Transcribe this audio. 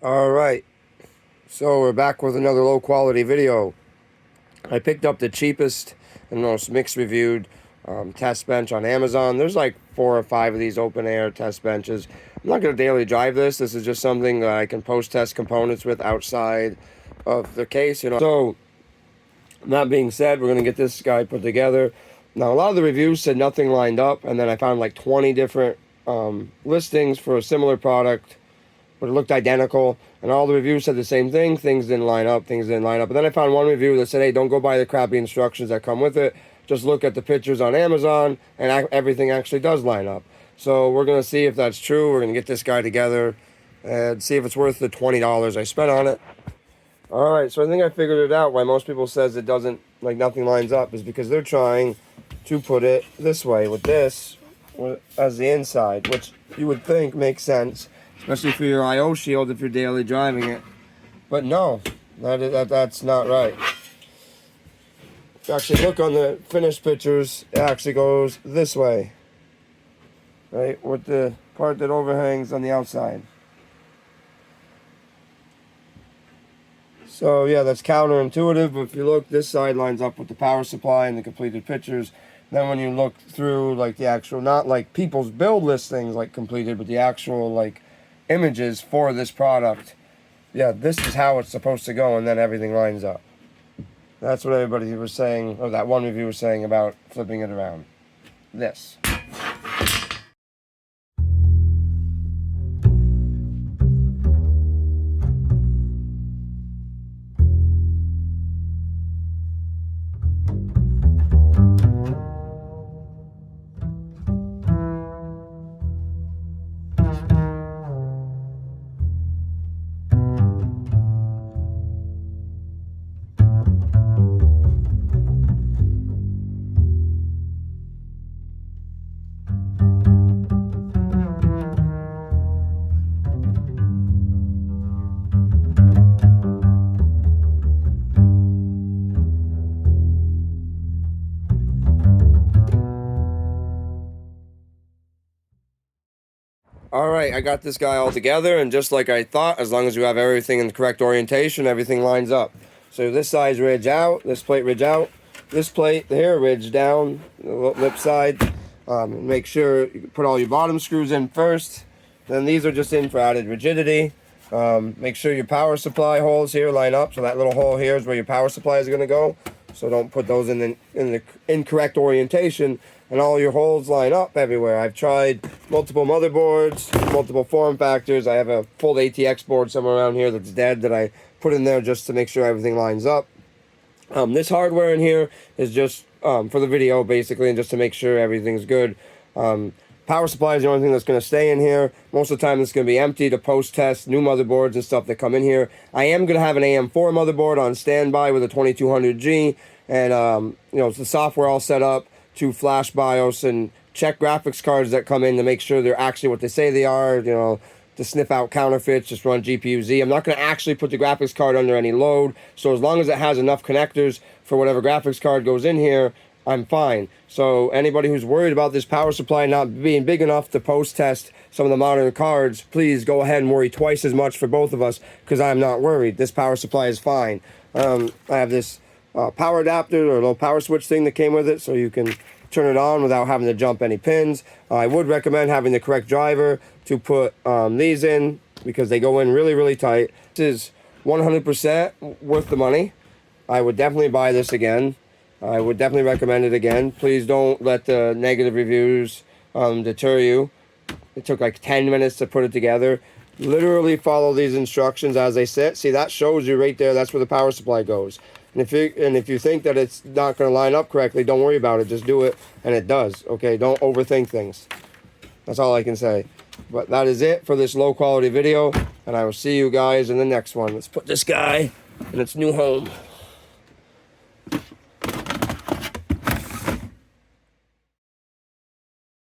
All right, so we're back with another low quality video. I picked up the cheapest and most mixed reviewed test bench on Amazon. There's like 4 or 5 of these open air test benches. I'm not going to daily drive this. This is just something that I can post test components with outside of the case, So that being said, we're going to get this guy put together. Now, a lot of the reviews said nothing lined up, and then I found like 20 different listings for a similar product, but it looked identical, and all the reviews said the same thing. Things didn't line up. And then I found one review that said, hey, don't go by the crappy instructions that come with it. Just look at the pictures on Amazon, and everything actually does line up. So we're going to see if that's true. We're going to get this guy together and see if it's worth the $20 I spent on it. All right, so I think I figured it out. Why most people says it doesn't, like nothing lines up, is because they're trying to put it this way with this as the inside, which you would think makes sense, especially for your I/O shield if you're daily driving it. But no, that's not right. If you actually look on the finished pictures, it actually goes this way, right, with the part that overhangs on the outside. So yeah, that's counterintuitive, but if you look, this side lines up with the power supply and the completed pictures. Then when you look through like the actual, not like people's build listings like completed, but the actual like images for this product, yeah, this is how it's supposed to go, and then everything lines up. That's what everybody was saying, or that one review was saying about flipping it around. This. All right, I got this guy all together, and just like I thought, as long as you have everything in the correct orientation, everything lines up. So this side's ridge out, this plate ridge out, this plate here ridge down, the lip side. Make sure you put all your bottom screws in first. Then these are just in for added rigidity. Make sure your power supply holes here line up. So that little hole here is where your power supply is going to go. So don't put those in the incorrect orientation, and all your holes line up everywhere. I've tried multiple motherboards, multiple form factors. I have a full ATX board somewhere around here that's dead that I put in there just to make sure everything lines up. This hardware in here is just for the video, basically, and just to make sure everything's good. Power supply is the only thing that's going to stay in here. Most of the time it's going to be empty to post-test new motherboards and stuff that come in here. I am going to have an AM4 motherboard on standby with a 2200G, and it's the software all set up to flash BIOS and check graphics cards that come in to make sure they're actually what they say they are, to sniff out counterfeits, just run GPU-Z. I'm not going to actually put the graphics card under any load, so as long as it has enough connectors for whatever graphics card goes in here, I'm fine. So anybody who's worried about this power supply not being big enough to post-test some of the modern cards, please go ahead and worry twice as much for both of us, because I'm not worried. This power supply is fine. I have this power adapter or little power switch thing that came with it, so you can turn it on without having to jump any pins. I would recommend having the correct driver to put these in, because they go in really, really tight. This is 100% worth the money. I would definitely buy this again. I would definitely recommend it again. Please don't let the negative reviews deter you. It took like 10 minutes to put it together. Literally follow these instructions as they sit. See, that shows you right there, that's where the power supply goes. And if you think that it's not going to line up correctly, don't worry about it. Just do it, and it does. Okay, don't overthink things. That's all I can say. But that is it for this low quality video, and I will see you guys in the next one. Let's put this guy in its new home.